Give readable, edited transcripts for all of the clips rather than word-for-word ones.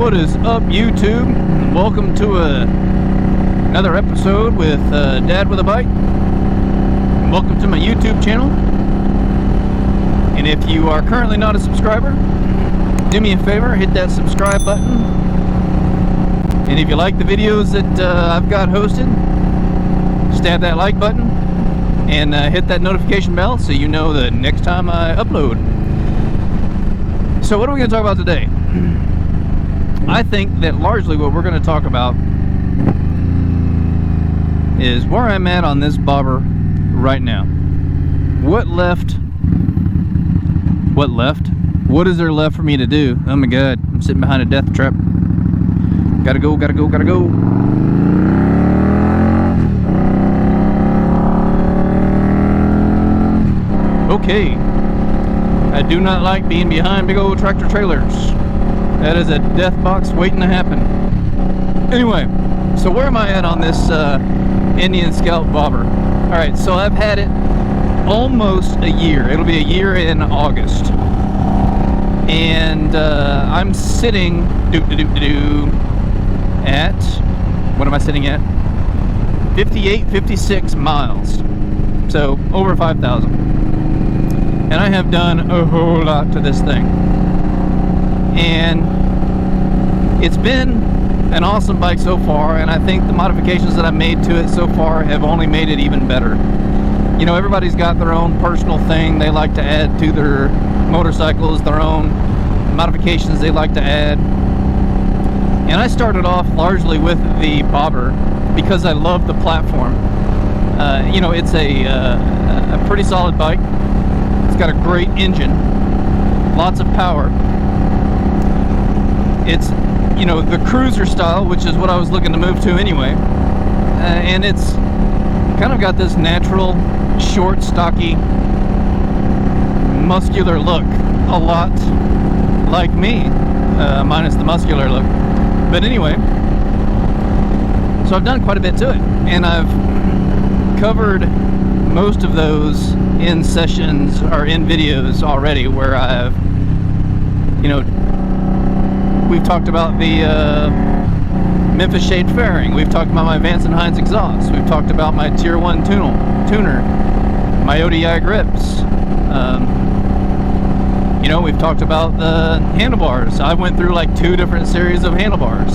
What is up, YouTube? Welcome to another episode with Dad with a Bike. Welcome to my YouTube channel. And if you are currently not a subscriber, do me a favor, hit that subscribe button. And if you like the videos that I've got hosted, stab that like button and hit that notification bell so you know the next time I upload. So what are we going to talk about today? I think that largely what we're going to talk about is where I'm at on this bobber right now. What is there left for me to do? Oh my god, I'm sitting behind a death trap. Gotta go. Okay. I do not like being behind big old tractor trailers. That is a death box waiting to happen. Anyway, so where am I at on this Indian Scout bobber? Alright, so I've had it almost a year. It'll be a year in August. And I'm sitting at, what am I sitting at? 56 miles. So over 5,000. And I have done a whole lot to this thing. And it's been an awesome bike so far, and I think the modifications that I've made to it so far have only made it even better. You know, everybody's got their own personal thing they like to add to their motorcycles, their own modifications they like to add. And I started off largely with the bobber because I love the platform. You know, it's a pretty solid bike. It's got a great engine, lots of power. It's, you know, the cruiser style, which is what I was looking to move to anyway. And it's kind of got this natural, short, stocky, muscular look. A lot like me, minus the muscular look. But anyway, so I've done quite a bit to it. And I've covered most of those in sessions or in videos already where I've, you know, we've talked about the Memphis shade fairing. We've talked about my Vance and Hines exhaust. We've talked about my Tier 1 tuner, my ODI grips. You know, we've talked about the handlebars. I went through like 2 different series of handlebars.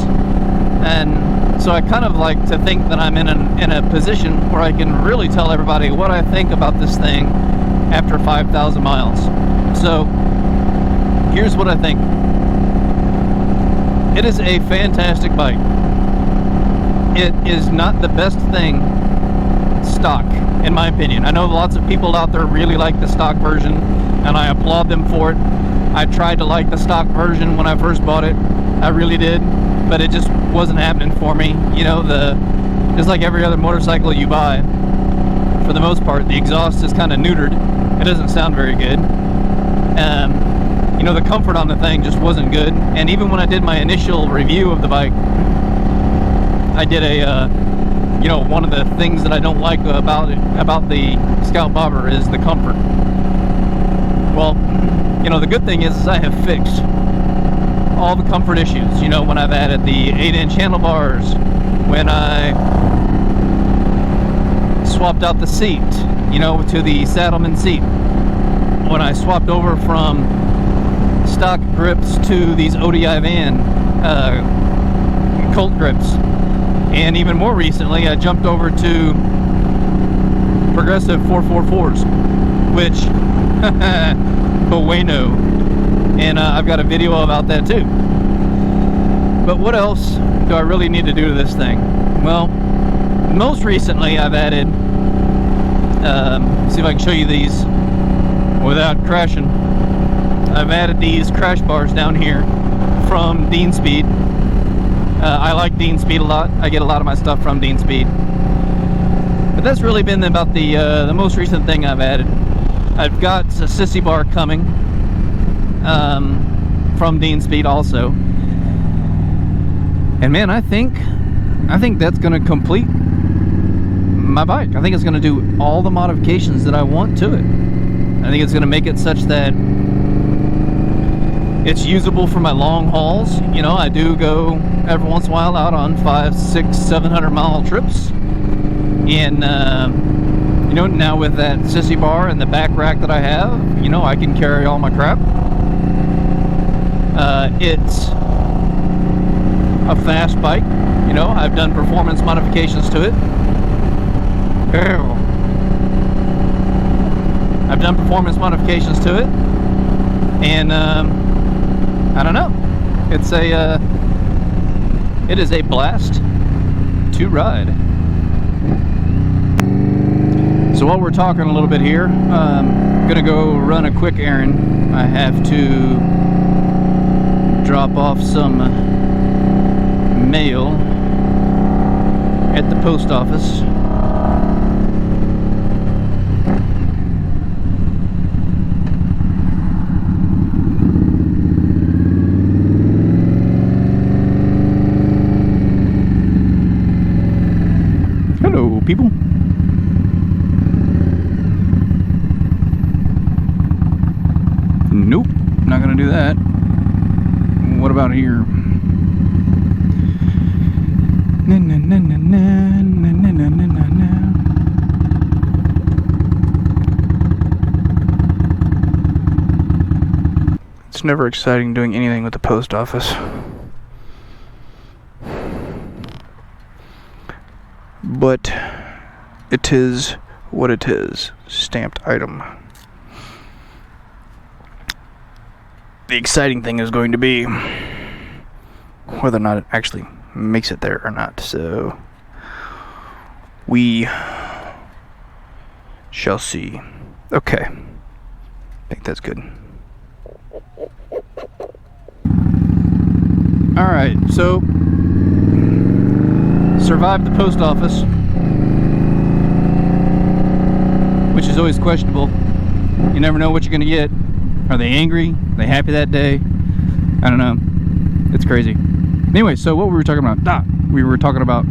And so I kind of like to think that I'm in a position where I can really tell everybody what I think about this thing after 5,000 miles. So here's what I think. It is a fantastic bike. It is not the best thing stock, in my opinion. I know lots of people out there really like the stock version, and I applaud them for it. I tried to like the stock version when I first bought it. I really did, but it just wasn't happening for me. You know, just like every other motorcycle you buy, for the most part, the exhaust is kind of neutered. It doesn't sound very good. You know, the comfort on the thing just wasn't good. And even when I did my initial review of the bike, I did you know, one of the things that I don't like about the Scout Bobber is the comfort. Well, you know, the good thing is I have fixed all the comfort issues. You know, when I've added the 8-inch handlebars, when I swapped out the seat, you know, to the Saddlemen seat, when I swapped over from stock grips to these ODI van Colt grips, and even more recently I jumped over to progressive 444s, which bueno, and I've got a video about that too. But what else do I really need to do to this thing? Well, most recently I've added, see if I can show you these without crashing. I've added these crash bars down here from Dean Speed. I like Dean Speed a lot. I get a lot of my stuff from Dean Speed. But that's really been about the most recent thing I've added. I've got a Sissy bar coming from Dean Speed also. And man, I think that's going to complete my bike. I think it's going to do all the modifications that I want to it. I think it's going to make it such that It's usable for my long hauls. You know, I do go every once in a while out on 500, 600, 700 mile trips. And, you know, now with that Sissy bar and the back rack that I have, you know, I can carry all my crap. It's a fast bike. You know, I've done performance modifications to it. I've done performance modifications to it. And, I don't know. It's it is a blast to ride. So while we're talking a little bit here, I'm gonna go run a quick errand. I have to drop off some mail at the post office. Hello, people. Nope, not gonna do that. What about here? Na, na, na, na, na, na, na, na, na, na. It's never exciting doing anything with the post office. But it is what it is. Stamped item. The exciting thing is going to be whether or not it actually makes it there or not. So we shall see. Okay. I think that's good. Alright, so survived the post office, which is always questionable. You never know what you're going to get. Are they angry? Are they happy that day? I don't know. It's crazy. Anyway, so what were we talking about? We were talking about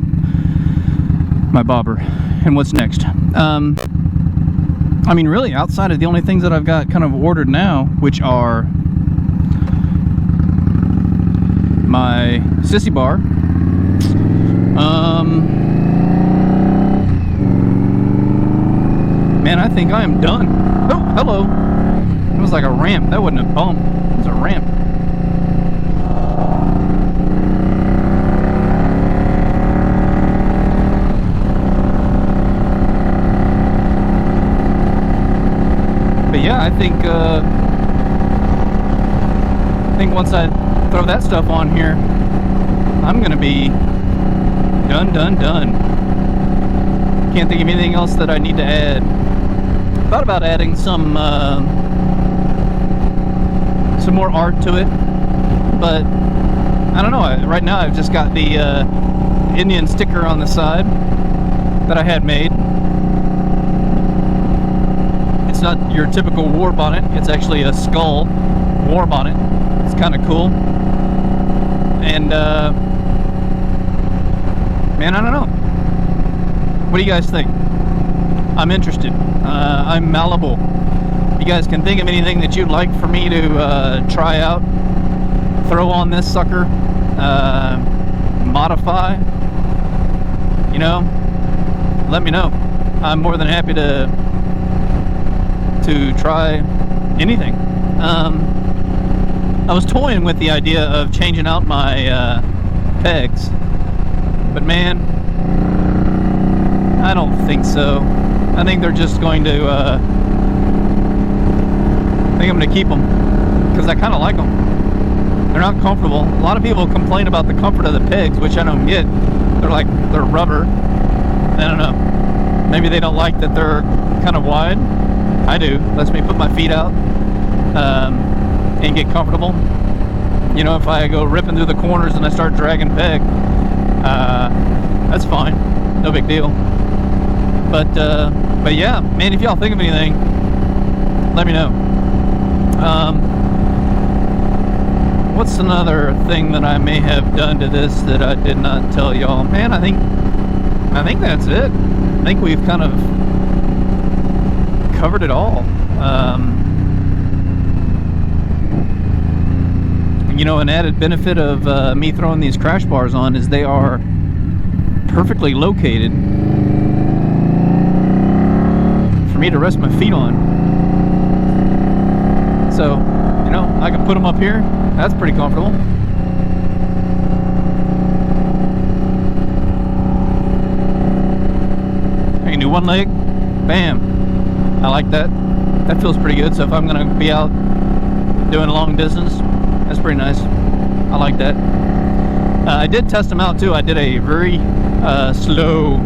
my bobber and what's next. I mean, really, outside of the only things that I've got kind of ordered now, which are my Sissy bar, man, I think I am done. Oh, hello. It was like a ramp. That wasn't a bump. It was a ramp. But yeah, I think once I throw that stuff on here, I'm gonna be done. Can't think of anything else that I need to add. Thought about adding some more art to it, but I don't know. Right now I've just got the Indian sticker on the side that I had made. It's not your typical war bonnet. It's actually a skull war bonnet. It's kind of cool. And man, I don't know. What do you guys think? I'm interested. I'm malleable. If you guys can think of anything that you'd like for me to try out, throw on this sucker, modify, you know, let me know. I'm more than happy to try anything. I was toying with the idea of changing out my pegs, but man, I don't think so. I think they're just going to I think I'm going to keep them because I kind of like them. They're not comfortable. A lot of people complain about the comfort of the pegs, which I don't get. They're rubber. I don't know. Maybe they don't like that they're kind of wide. I do. Lets me put my feet out and get comfortable. You know, if I go ripping through the corners and I start dragging peg, that's fine. No big deal. But yeah, man, if y'all think of anything, let me know. What's another thing that I may have done to this that I did not tell y'all? Man, I think that's it. I think we've kind of covered it all. know, an added benefit of me throwing these crash bars on is they are perfectly located for me to rest my feet on. So, you know, I can put them up here. That's pretty comfortable. I can do one leg, bam. I like that. That feels pretty good. So if I'm gonna be out doing long distance, that's pretty nice. I like that. I did test them out too. I did a very slow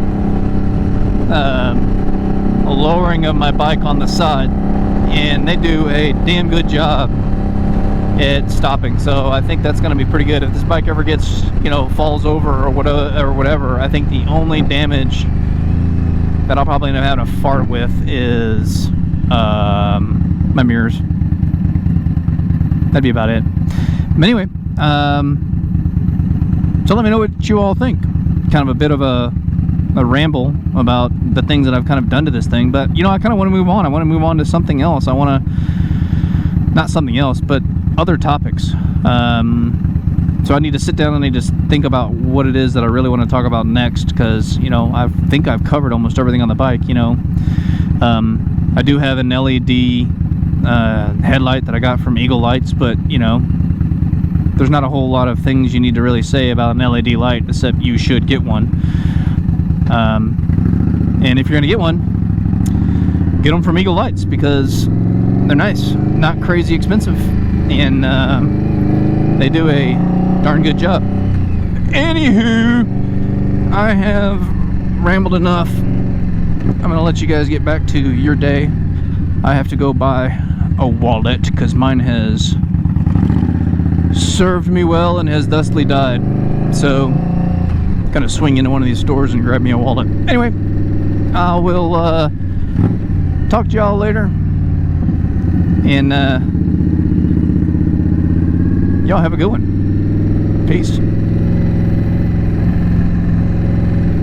lowering of my bike on the side, and they do a damn good job at stopping. So I think that's going to be pretty good. If this bike ever gets, you know, falls over or whatever, I think the only damage that I'll probably end up having to fart with is my mirrors. That'd be about it. But anyway, so let me know what you all think. Kind of a bit of a ramble about the things that I've kind of done to this thing, but you know, I kind of want to move on. I want to move on to something else. I want to, not something else, but other topics. So I need to sit down and I need to think about what it is that I really want to talk about next, because, you know, I think I've covered almost everything on the bike. You know, I do have an LED headlight that I got from Eagle Lights, but, you know, there's not a whole lot of things you need to really say about an LED light, except you should get one. And if you're gonna get one, get them from Eagle Lights, because they're nice, not crazy expensive, and they do a darn good job. Anywho, I have rambled enough. I'm gonna let you guys get back to your day. I have to go buy a wallet because mine has served me well and has thusly died. So gonna swing into one of these stores and grab me a wallet. Anyway, I will talk to y'all later, and y'all have a good one. Peace.